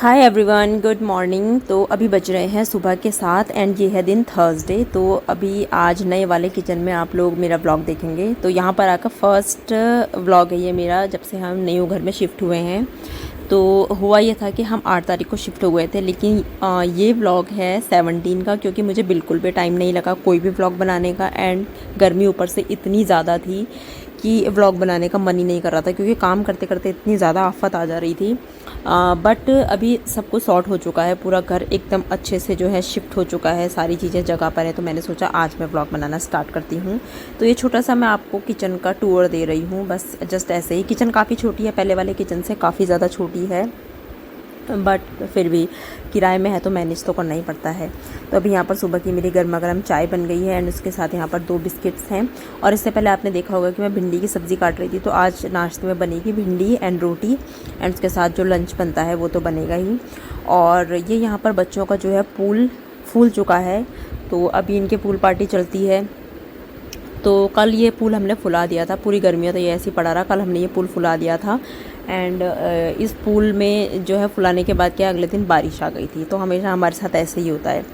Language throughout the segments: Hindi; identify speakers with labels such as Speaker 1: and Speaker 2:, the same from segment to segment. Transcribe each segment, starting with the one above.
Speaker 1: Hi everyone, good morning. तो अभी बज रहे हैं सुबह के 7 एंड ये है दिन थर्सडे। तो अभी आज नए वाले किचन में आप लोग मेरा व्लॉग देखेंगे। तो यहाँ पर आकर फर्स्ट व्लॉग है ये मेरा, जब से हम न्यू घर में शिफ्ट हुए हैं। तो हुआ ये था कि हम 8 तारीख को शिफ्ट हो गए थे, लेकिन ये व्लॉग है 17 का, क्योंकि मुझे बिल्कुल भी टाइम नहीं लगा कोई भी व्लॉग बनाने का। एंड गर्मी ऊपर से इतनी ज़्यादा थी कि व्लॉग बनाने का मन ही नहीं कर रहा था, क्योंकि काम करते करते इतनी ज़्यादा आफत आ जा रही थी। बट अभी सब कुछ सॉर्ट हो चुका है, पूरा घर एकदम अच्छे से जो है शिफ्ट हो चुका है, सारी चीज़ें जगह पर है। तो मैंने सोचा आज मैं व्लॉग बनाना स्टार्ट करती हूँ। तो ये छोटा सा मैं आपको किचन का टूर दे रही हूँ, बस जस्ट ऐसे ही। किचन काफ़ी छोटी है, पहले वाले किचन से काफ़ी ज़्यादा छोटी है, बट फिर भी किराए में है तो मैनेज तो करना ही पड़ता है। तो अभी यहाँ पर सुबह की मेरी गर्मा गर्म चाय बन गई है एंड उसके साथ यहाँ पर 2 बिस्किट्स हैं। और इससे पहले आपने देखा होगा कि मैं भिंडी की सब्ज़ी काट रही थी। तो आज नाश्ते में बनेगी भिंडी एंड रोटी, एंड उसके साथ जो लंच बनता है वो तो बनेगा ही। और ये यहाँ पर बच्चों का जो है पूल फूल चुका है, तो अभी इनके पूल पार्टी चलती है। तो कल ये पूल हमने फुला दिया था, पूरी गर्मियों तो ये ऐसे ही पड़ा रहा। कल हमने ये पूल फुला दिया था एंड इस पूल में जो है फुलाने के बाद क्या अगले दिन बारिश आ गई थी। तो हमेशा हमारे साथ ऐसे ही होता है।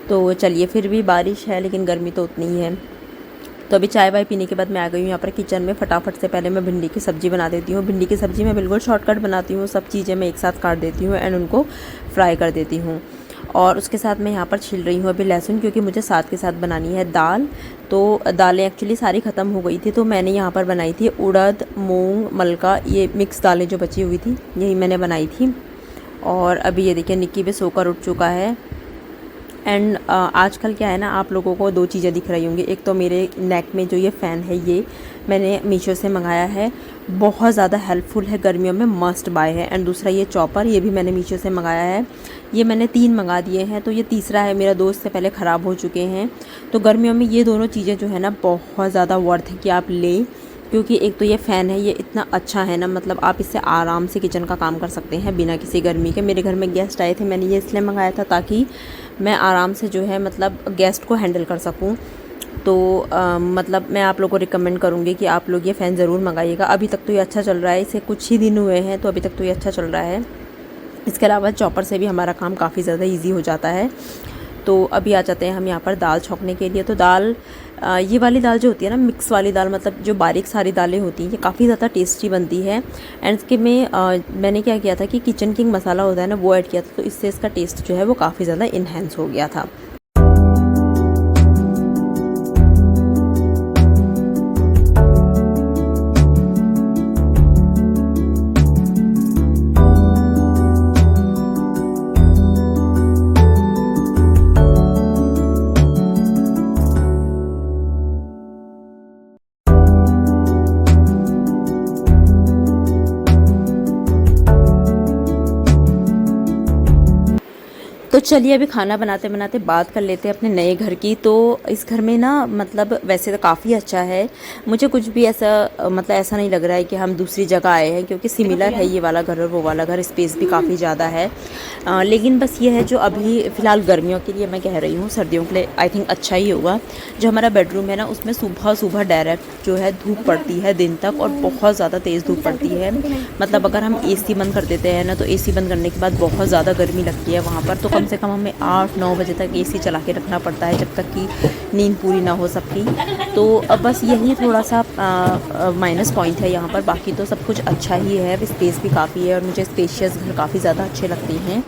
Speaker 1: तो चलिए, फिर भी बारिश है लेकिन गर्मी तो उतनी ही है। तो अभी चाय वाय पीने के बाद मैं आ गई हूँ यहाँ पर किचन में। फटाफट से पहले मैं भिंडी की सब्ज़ी बना देती हूँ। भिंडी की सब्ज़ी मैं बिल्कुल शॉर्टकट बनाती हूँ, सब चीज़ें मैं एक साथ काट देती हूँ एंड उनको फ्राई कर देती हूँ। और उसके साथ मैं यहाँ पर छील रही हूँ अभी लहसुन, क्योंकि मुझे साथ के साथ बनानी है दाल। तो दालें एक्चुअली सारी ख़त्म हो गई थी, तो मैंने यहाँ पर बनाई थी उड़द, मूंग, मलका, ये मिक्स दालें जो बची हुई थी यही मैंने बनाई थी। और अभी ये देखिए निक्की भी सोकर उठ चुका है। एंड आजकल क्या है ना, आप लोगों को 2 चीज़ें दिख रही होंगी। एक तो मेरे नेक में जो ये फ़ैन है ये मैंने मीशो से मंगाया है, बहुत ज़्यादा हेल्पफुल है, गर्मियों में मस्ट बाय है। एंड दूसरा ये चॉपर, ये भी मैंने मीशो से मंगाया है। ये मैंने 3 मंगा दिए हैं, तो ये तीसरा है मेरा, दोस्त से पहले ख़राब हो चुके हैं। तो गर्मियों में ये दोनों चीज़ें जो है ना बहुत ज़्यादा वर्थ है कि आप लें, क्योंकि एक तो ये फ़ैन है, ये इतना अच्छा है ना, मतलब आप इससे आराम से किचन का काम कर सकते हैं बिना किसी गर्मी के। मेरे घर में गेस्ट आए थे, मैंने ये इसलिए मंगाया था ताकि मैं आराम से जो है मतलब गेस्ट को हैंडल कर सकूं। तो मतलब मैं आप लोगों को रिकमेंड करूँगी कि आप लोग ये फ़ैन ज़रूर मंगाइएगा। अभी तक तो ये अच्छा चल रहा है, इसे कुछ ही दिन हुए हैं, तो अभी तक तो ये अच्छा चल रहा है। इसके अलावा चॉपर से भी हमारा काम काफ़ी ज़्यादा ईजी हो जाता है। तो अभी आ जाते हैं हम यहाँ पर दाल छौंकने के लिए। तो दाल, ये वाली दाल जो होती है ना, मिक्स वाली दाल, मतलब जो बारीक सारी दालें होती हैं, ये काफ़ी ज़्यादा टेस्टी बनती है। एंड इसके में मैंने क्या किया था कि किचन किंग मसाला होता है ना, वो ऐड किया था, तो इससे इसका टेस्ट जो है वो काफ़ी ज़्यादा इन्हेंस हो गया था। तो चलिए अभी खाना बनाते बनाते बात कर लेते हैं अपने नए घर की। तो इस घर में ना, मतलब वैसे तो काफ़ी अच्छा है, मुझे कुछ भी ऐसा मतलब ऐसा नहीं लग रहा है कि हम दूसरी जगह आए हैं, क्योंकि सिमिलर है ये वाला घर और वो वाला घर, स्पेस भी काफ़ी ज़्यादा है। लेकिन बस ये है जो अभी फ़िलहाल गर्मियों के लिए मैं कह रही हूँ, सर्दियों के लिए आई थिंक अच्छा ही होगा। जो हमारा बेडरूम है ना, उसमें सुबह सुबह डायरेक्ट जो है धूप पड़ती है दिन तक, और बहुत ज़्यादा तेज़ धूप पड़ती है। मतलब अगर हम AC बंद कर देते हैं ना, तो AC बंद करने के बाद बहुत ज़्यादा गर्मी लगती है वहाँ पर। तो कम से कम हमें 8-9 बजे तक AC चला के रखना पड़ता है, जब तक कि नींद पूरी ना हो सबकी। तो अब बस यही थोड़ा सा माइनस पॉइंट है यहाँ पर, बाकी तो सब कुछ अच्छा ही है। स्पेस भी काफ़ी है और मुझे स्पेशियस घर काफ़ी ज़्यादा अच्छे लगते हैं।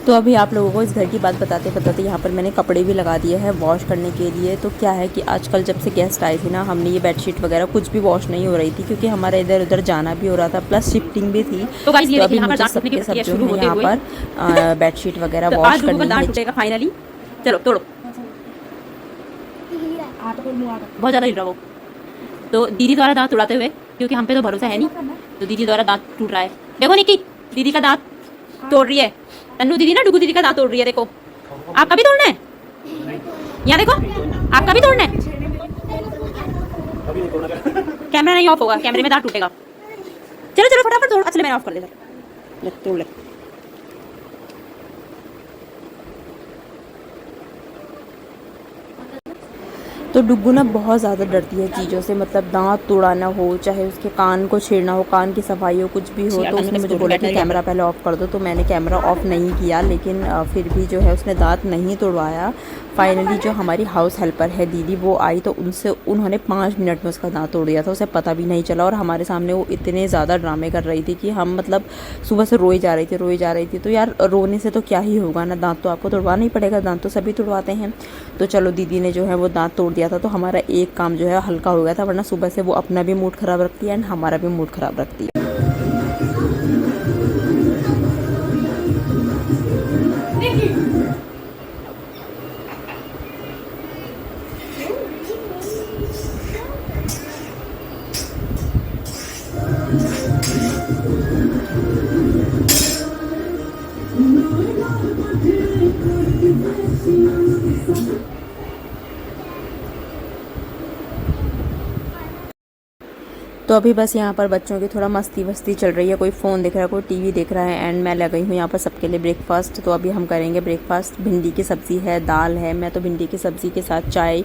Speaker 1: तो अभी आप लोगों को इस घर की बात बताते बताते यहाँ पर मैंने कपड़े भी लगा दिए हैं वॉश करने के लिए। तो क्या है कि आजकल जब से गेस्ट आए थे ना, हमने ये बेडशीट वगैरह कुछ भी वॉश नहीं हो रही थी, क्योंकि हमारा इधर उधर जाना भी हो रहा था, प्लस शिफ्टिंग भी थी। तो अभी मुझे सबके सब जो है यहाँ पर बेडशीट वगैरह वॉश करनी है।
Speaker 2: फाइनली चलो तोड़ो, बहुत ज़्यादा हिल रहा वो। तो दीदी द्वारा दांत उड़ाते हुए, क्योंकि हम पे तो भरोसा है नहीं, तो दीदी द्वारा दांत टूट रहा है। देखो निकी, दीदी का दांत तोड़ रही है। तन्नू दीदी ना, डुगू दीदी का दांत तोड़ रही है। देखो, आपका भी तोड़ना है, यहाँ देखो, आपका भी तोड़ना है। कैमरा नहीं ऑफ होगा, कैमरे में दांत टूटेगा। चलो चलो फटाफट तोड़। अच्छा मैं ऑफ कर देता, ले तोड़ ले।
Speaker 1: तो डुग्गू ना बहुत ज़्यादा डरती है चीज़ों से, मतलब दांत तोड़ाना हो, चाहे उसके कान को छेड़ना हो, कान की सफाई हो, कुछ भी हो। तो उसने मुझे बोला कि कैमरा पहले ऑफ़ कर दो, तो मैंने कैमरा ऑफ़ नहीं किया, लेकिन फिर भी जो है उसने दांत नहीं तोड़वाया। फाइनली जो हमारी हाउस हेल्पर है दीदी, वो आई तो उन्होंने 5 मिनट में उसका दांत तोड़ दिया था, उसे पता भी नहीं चला। और हमारे सामने वो इतने ज़्यादा ड्रामे कर रही थी कि हम मतलब सुबह से रोई जा रही थी। तो यार रोने से तो क्या ही होगा ना, दांत तो आपको तोड़वाना ही पड़ेगा, दांत तो सभी तोड़वाते हैं। तो चलो दीदी ने जो है वो दांत तोड़ दिया था, तो हमारा एक काम जो है हल्का हो गया था, वरना सुबह से वो अपना भी मूड ख़राब रखती है एंड हमारा भी मूड ख़राब रखती है। तो अभी बस यहाँ पर बच्चों की थोड़ा मस्ती वस्ती चल रही है, कोई फ़ोन देख रहा है, कोई टीवी देख रहा है एंड मैं लग गई हूँ यहाँ पर सबके लिए ब्रेकफास्ट। तो अभी हम करेंगे ब्रेकफास्ट। भिंडी की सब्ज़ी है, दाल है। मैं तो भिंडी की सब्ज़ी के साथ चाय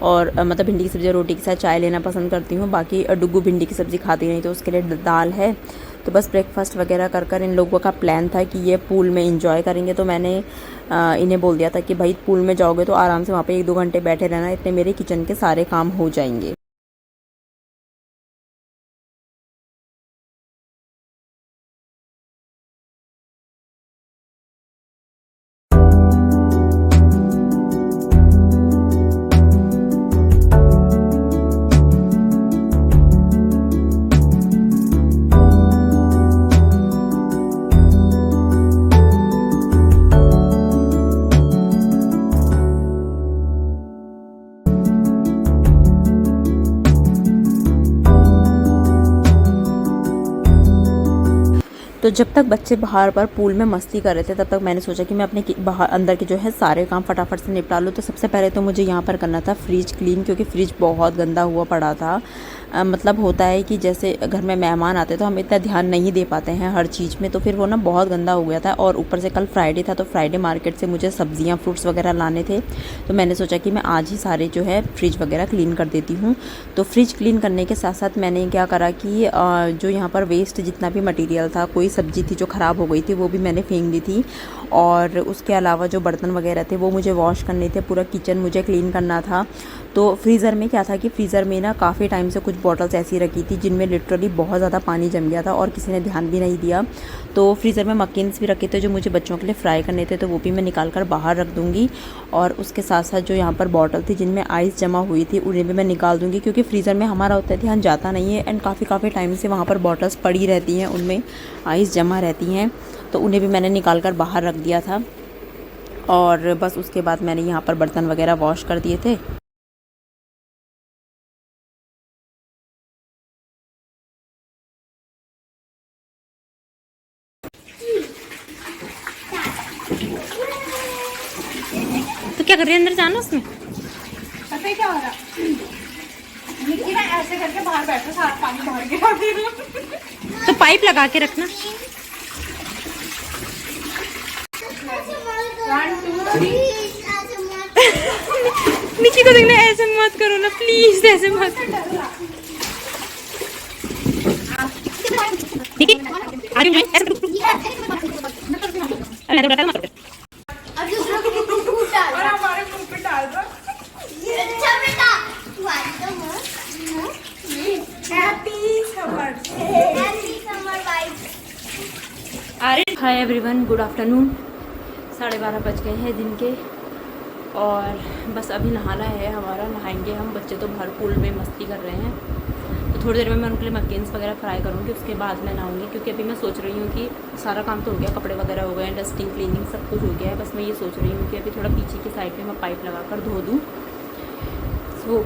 Speaker 1: और मतलब भिंडी की सब्ज़ी और रोटी के साथ चाय लेना पसंद करती हूँ। बाकी डुग्गू भिंडी की सब्ज़ी खाती नहीं, तो उसके लिए दाल है। तो बस ब्रेकफास्ट वगैरह कर इन लोगों का प्लान था कि ये पूल में इंजॉय करेंगे। तो मैंने इन्हें बोल दिया था कि भाई पूल में जाओगे तो आराम से वहाँ पे 1-2 घंटे बैठे रहना, इतने मेरे किचन के सारे काम हो जाएंगे। तो जब तक बच्चे बाहर पर पूल में मस्ती कर रहे थे, तब तक मैंने सोचा कि मैं अपने बाहर अंदर के जो है सारे काम फटाफट से निपटा लूँ। तो सबसे पहले तो मुझे यहाँ पर करना था फ्रिज क्लीन, क्योंकि फ्रिज बहुत गंदा हुआ पड़ा था। मतलब होता है कि जैसे घर में मेहमान आते तो हम इतना ध्यान नहीं दे पाते हैं हर चीज़ में, तो फिर वो ना बहुत गंदा हो गया था। और ऊपर से कल फ्राइडे था, तो फ्राइडे मार्केट से मुझे सब्जियां फ्रूट्स वगैरह लाने थे, तो मैंने सोचा कि मैं आज ही सारे जो है फ्रिज वगैरह क्लीन कर देती हूँ। तो फ्रिज क्लीन करने के साथ साथ मैंने क्या करा कि जो यहाँ पर वेस्ट जितना भी मटीरियल था, कोई सब्ज़ी थी जो ख़राब हो गई थी वो भी मैंने फेंक दी थी। और उसके अलावा जो बर्तन वगैरह थे वो मुझे वॉश करने थे, पूरा किचन मुझे क्लीन करना था। तो फ्रीज़र में क्या था कि फ्रीज़र में ना काफ़ी टाइम से कुछ बॉटल्स ऐसी रखी थी जिनमें लिटरली बहुत ज़्यादा पानी जम गया था और किसी ने ध्यान भी नहीं दिया। तो फ्रीज़र में मक्केन्स भी रखे थे जो मुझे बच्चों के लिए फ्राई करने थे, तो वो भी मैं निकाल कर बाहर रख दूँगी। और उसके साथ साथ जो यहाँ पर बॉटल थी जिनमें आइस जमा हुई थी, उन्हें भी मैं निकाल दूँगी, क्योंकि फ्रीज़र में हमारा उतना ध्यान जाता नहीं है एंड काफ़ी टाइम से वहाँ पर बॉटल्स पड़ी रहती हैं, उनमें आइस जमा रहती हैं। तो उन्हें भी मैंने निकाल कर बाहर रख दिया था। और बस उसके बाद मैंने यहाँ पर बर्तन वगैरह वॉश कर दिए थे।
Speaker 2: तो क्या कर रही है, अंदर जाना उसमें?
Speaker 3: पता है क्या हो रहा? निक्की ना ऐसे करके बाहर बैठो, सारा पानी बाहर गिरा दे रही हूँ।
Speaker 2: तो पाइप लगा के रखना।
Speaker 3: 1 2 3
Speaker 2: निक्की को देखना, ऐसे मत करो ना प्लीज, ऐसे मत। निक्की आगे जाए, ऐसे रुक। अरे मैं तो मत करो।
Speaker 3: अब दूसरों के लिए दूध डाल और हमारे मुंह पे डाल दो। अच्छा बेटा हैप्पी समर वाइफ।
Speaker 2: अरे हाय एवरीवन, गुड आफ्टरनून। 12:30 बज गए हैं दिन के और बस अभी नहाना है हमारा, नहाएंगे हम। बच्चे तो बाहर पूल में मस्ती कर रहे हैं, तो थोड़ी देर में मैं उनके लिए मक्केन्स वगैरह फ्राई करूँगी, उसके बाद मैं नहाऊंगी। क्योंकि अभी मैं सोच रही हूँ कि सारा काम तो हो गया, कपड़े वगैरह हो गए, डस्टिंग क्लीनिंग सब कुछ हो गया है। बस मैं ये सोच रही हूँ कि अभी थोड़ा पीछे की साइड में मैं पाइप लगा कर धो दूँ। सो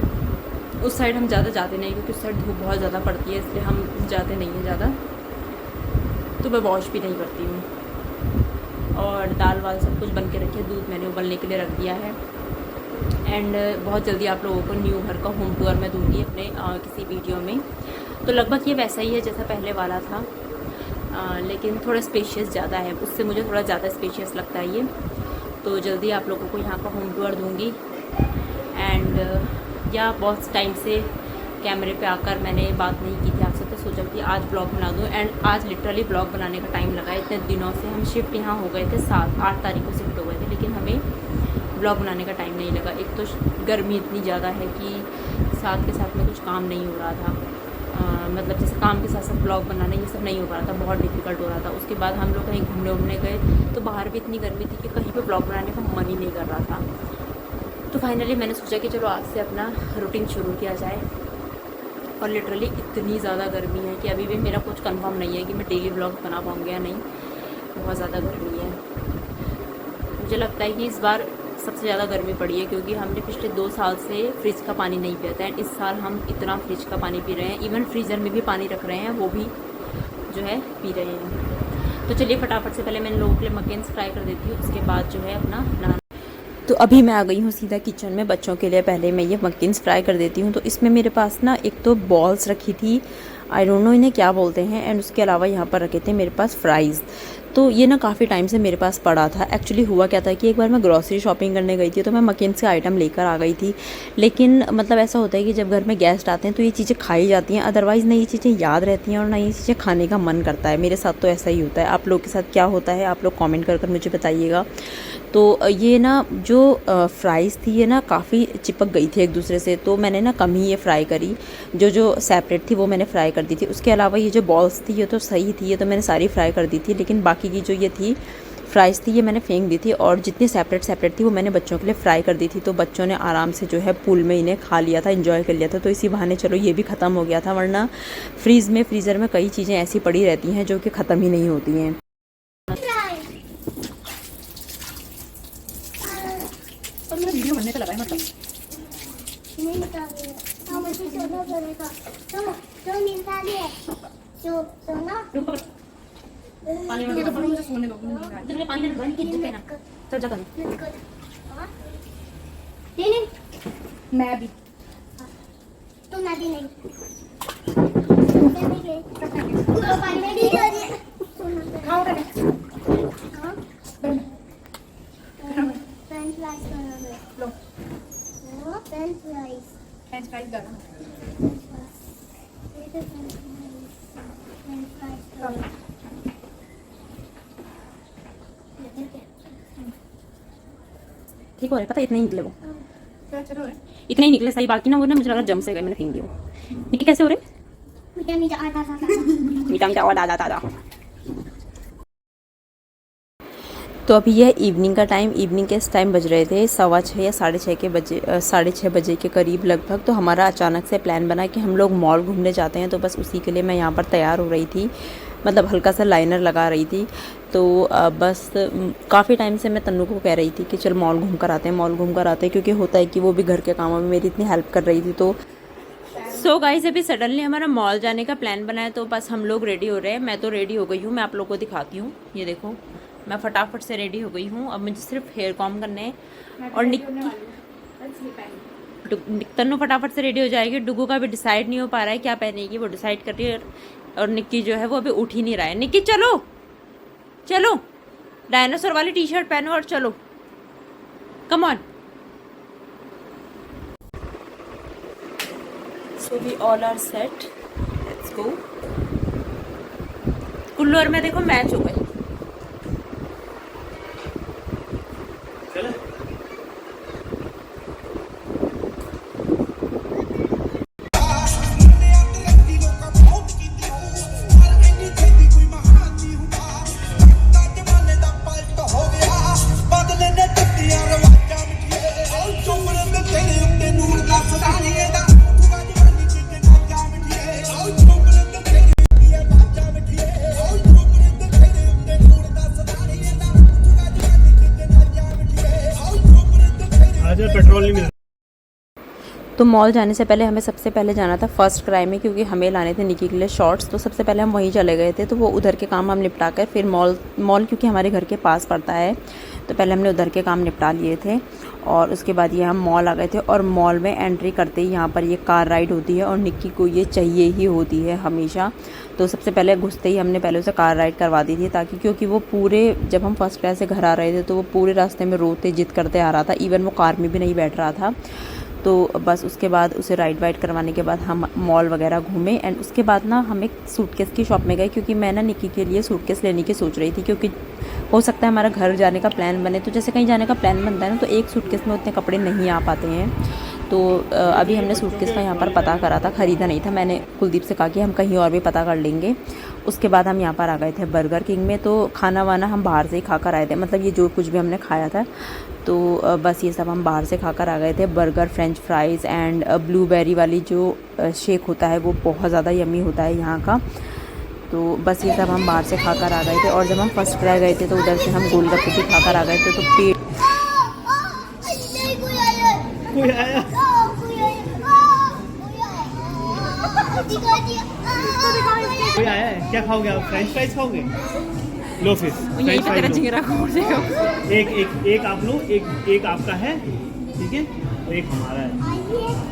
Speaker 2: उस साइड हम ज़्यादा जाते नहीं, क्योंकि उस साइड धूप बहुत ज़्यादा पड़ती है, इसलिए हम जाते नहीं हैं ज़्यादा। तो मैं वॉश भी नहीं करती हूँ। और दाल वाल सब कुछ बन के रखी है, दूध मैंने उबलने के लिए रख दिया है। एंड बहुत जल्दी आप लोगों को न्यू घर का होम टूर मैं दूंगी अपने किसी वीडियो में। तो लगभग ये वैसा ही है जैसा पहले वाला था, लेकिन थोड़ा स्पेशियस ज़्यादा है, उससे मुझे थोड़ा ज़्यादा स्पेशियस लगता है ये। तो जल्दी आप लोगों को यहाँ का होम टूर दूंगी। एंड या बहुत टाइम से कैमरे पे आकर मैंने बात नहीं की थी आपसे, तो सोचा कि आज ब्लॉग बना दूँ। एंड आज लिटरली ब्लॉग बनाने का टाइम लगा। इतने दिनों से हम शिफ्ट यहाँ हो गए थे, 7-8 तारीख को शिफ्ट हो गए थे, लेकिन हमें ब्लॉग बनाने का टाइम नहीं लगा। एक तो गर्मी इतनी ज़्यादा है कि साथ के साथ में कुछ काम नहीं हो रहा था, मतलब जैसे काम के साथ साथ ब्लॉग बनाना ये सब नहीं हो पा रहा था, बहुत डिफिकल्ट हो रहा था। उसके बाद हम लोग कहीं घूमने गए तो बाहर भी इतनी गर्मी थी कि कहीं पे ब्लॉग बनाने का मन ही नहीं कर रहा था। तो फाइनली मैंने सोचा कि चलो आज से अपना रूटीन शुरू किया जाए। और लिटरली इतनी ज़्यादा गर्मी है कि अभी भी मेरा कुछ कंफर्म नहीं है कि मैं डेली ब्लॉग बना पाऊँगी या नहीं। बहुत ज़्यादा गर्मी है। मुझे लगता है कि इस बार सबसे ज़्यादा गर्मी पड़ी है, क्योंकि हमने पिछले 2 साल से फ्रिज का पानी नहीं पिया था। एंड इस साल हम इतना फ्रिज का पानी पी रहे हैं, इवन फ्रीज़र में भी पानी रख रहे हैं, वो भी जो है पी रहे हैं। तो चलिए फटाफट से पहले मैं इन लोगों के लिए मकेन्स फ्राई कर देती हूँ, उसके बाद जो है अपना नहाना।
Speaker 1: तो अभी मैं आ गई हूँ सीधा किचन में। बच्चों के लिए पहले मैं ये मक्किन्स फ्राई कर देती हूँ। तो इसमें मेरे पास ना एक तो बॉल्स रखी थी, आई डोंट नो इन्हें क्या बोलते हैं, एंड उसके अलावा यहाँ पर रखे थे मेरे पास फ्राइज़। तो ये ना काफ़ी टाइम से मेरे पास पड़ा था। एक्चुअली हुआ क्या था कि एक बार मैं ग्रॉसरी शॉपिंग करने गई थी, तो मैं मकेन्स के आइटम लेकर आ गई थी। लेकिन मतलब ऐसा होता है कि जब घर में गेस्ट आते हैं तो ये चीज़ें खाई जाती हैं, अदरवाइज़ ना ये चीज़ें याद रहती हैं और ना ये चीज़ें खाने का मन करता है। मेरे साथ तो ऐसा ही होता है। आप लोग के साथ क्या होता है आप लोग कमेंट कर मुझे बताइएगा। तो ये ना जो फ्राइज़ थी ये ना काफ़ी चिपक गई थी एक दूसरे से, तो मैंने ना कम ही ये फ्राई करी। जो सेपरेट थी वो मैंने फ्राई कर दी थी। उसके अलावा ये जो बॉल्स थी ये तो सही थी, ये तो मैंने सारी फ्राई कर दी थी। लेकिन बाकी की जो ये थी फ्राइज़ थी ये मैंने फेंक दी थी, और जितनी सेपरेट थी वो मैंने बच्चों के लिए फ्राई कर दी थी। तो बच्चों ने आराम से जो है पूल में इन्हें खा लिया था, एंजॉय कर लिया था। तो इसी बहाने चलो ये भी ख़त्म हो गया था, वरना फ्रीज़र में कई चीज़ें ऐसी पड़ी रहती हैं जो कि ख़त्म ही नहीं होती हैं।
Speaker 2: वीडियो बनने का लगा है मतलब
Speaker 4: नहीं निकाल रही है। हाँ मुझे सोना पड़ेगा। तो निकाल दिए। सोना
Speaker 2: पानी में तो मुझे सोने दो, तुमने पानी में बंद की जगह ना चल जा कर
Speaker 4: नहीं
Speaker 3: मैं भी
Speaker 4: तुम ना भी नहीं पानी में भी
Speaker 3: खाओ करे
Speaker 4: फ्रेंच फ्राइज
Speaker 3: लो
Speaker 4: फ्रेंच फ्राइज
Speaker 3: फ्रेंच फ्राइज गरम
Speaker 4: फ्रेंच फ्राइज
Speaker 2: ठीक हो रहा है। पता है इतने ही निकले वो,
Speaker 3: क्या चलो
Speaker 2: इतने ही निकले सही। बाकी ना वो ना मुझे लगा जम से गए, मैंने फेंक दिया वो। निकी कैसे हो रहे?
Speaker 4: मीठा मीठा आता था
Speaker 2: मीठा मीठा और दादा।
Speaker 1: तो अभी यह इवनिंग का टाइम, इवनिंग के इस टाइम बज रहे थे 6:15 या 6:30 बजे के करीब लगभग। तो हमारा अचानक से प्लान बना कि हम लोग मॉल घूमने जाते हैं। तो बस उसी के लिए मैं यहाँ पर तैयार हो रही थी, मतलब हल्का सा लाइनर लगा रही थी। तो बस काफ़ी टाइम से मैं तन्नू को कह रही थी कि चल मॉल घूम कर आते हैं, क्योंकि होता है कि वो भी घर के कामों में मेरी इतनी हेल्प कर रही थी। तो
Speaker 2: सो गाइस अभी सडनली हमारा मॉल जाने का प्लान बना है, तो बस हम लोग रेडी हो रहे हैं। मैं तो रेडी हो गई हूँ, मैं आप लोगों को दिखाती हूँ। ये देखो मैं फटाफट से रेडी हो गई हूँ। अब मुझे सिर्फ हेयर कॉम करने हैं और तन्नू फटाफट से रेडी हो जाएगी। डुगू का भी डिसाइड नहीं हो पा रहा है क्या पहनेगी, वो डिसाइड कर रही है। और निक्की जो है वो अभी उठ ही नहीं रहा है। निक्की चलो चलो, डायनासोर वाली टी शर्ट पहनो और चलो, come on.
Speaker 1: So we all are set, let's go.
Speaker 2: Kullu और मैं देखो मैच हो गए।
Speaker 5: पेट्रोल नहीं मिल।
Speaker 1: तो मॉल जाने से पहले हमें सबसे पहले जाना था फर्स्ट क्राई में, क्योंकि हमें लाने थे निकी के लिए शॉर्ट्स। तो सबसे पहले हम वहीं चले गए थे। तो वो उधर के काम हम निपटा कर फिर मॉल क्योंकि हमारे घर के पास पड़ता है, तो पहले हमने उधर के काम निपटा लिए थे। और उसके बाद ये हम मॉल आ गए थे। और मॉल में एंट्री करते ही यहाँ पर ये कार राइड होती है, और निक्की को ये चाहिए ही होती है हमेशा। तो सबसे पहले घुसते ही हमने पहले उसे कार राइड करवा दी थी, ताकि क्योंकि वो पूरे जब हम फर्स्ट क्लास से घर आ रहे थे तो वो पूरे रास्ते में रोते जिद करते आ रहा था, इवन वो कार में भी नहीं बैठ रहा था। तो बस उसके बाद उसे राइड वाइड करवाने के बाद हम मॉल वगैरह घूमे एंड उसके बाद ना हम एक सूटकेस की शॉप में गए, क्योंकि मैं ना निक्की के लिए सूटकेस लेने की सोच रही थी, क्योंकि हो सकता है हमारा घर जाने का प्लान बने, तो जैसे कहीं जाने का प्लान बनता है ना तो एक सूटकेस में उतने कपड़े नहीं आ पाते हैं। तो अभी हमने सूटकेस का यहाँ पर पता करा था, ख़रीदा नहीं था। मैंने कुलदीप से कहा कि हम कहीं और भी पता कर लेंगे। उसके बाद हम यहाँ पर आ गए थे बर्गर किंग में। तो खाना वाना हम बाहर से ही खा कर आए थे, मतलब ये जो कुछ भी हमने खाया था तो बस ये सब हम बाहर से खा कर आ गए थे। Burger, French fries and blueberry वाली जो शेक होता है वो बहुत ज़्यादा यम्मी होता है यहाँ का। तो बस ये सब हम बाहर से खा कर आ गए थे। और जब हम फर्स्ट फ्राई गए थे तो उधर से हम गोलगप्पे भी खा कर आ गए थे। तो पेट
Speaker 5: कोई आया। कोई आया है, क्या खाओगे आप? फ्रेंच फ्राइज खाओगे? लो फिश
Speaker 2: यहीं पे तेरा चिंगरा खोल देगा।
Speaker 5: एक आप लो, एक आपका है, ठीक है, और एक हमारा है।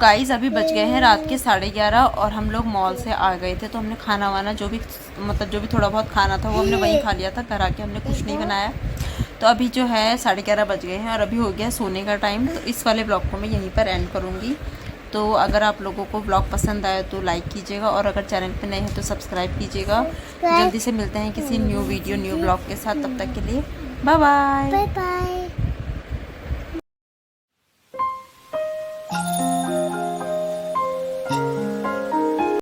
Speaker 1: गाइस अभी बज गए हैं रात के 11:30 और हम लोग मॉल से आ गए थे। तो हमने खाना वाना जो भी थोड़ा बहुत खाना था वो हमने वहीं खा लिया था, घर आके हमने कुछ नहीं बनाया। तो अभी जो है 11:30 बज गए हैं और अभी हो गया सोने का टाइम। तो इस वाले ब्लॉग को मैं यहीं पर एंड करूँगी। तो अगर आप लोगों को ब्लॉग पसंद आया तो लाइक कीजिएगा और अगर चैनल पे नए हैं तो सब्सक्राइब कीजिएगा। जल्दी से मिलते हैं किसी न्यू वीडियो न्यू ब्लॉग के साथ, तब तक के लिए बाय बाय।
Speaker 4: Bye bye.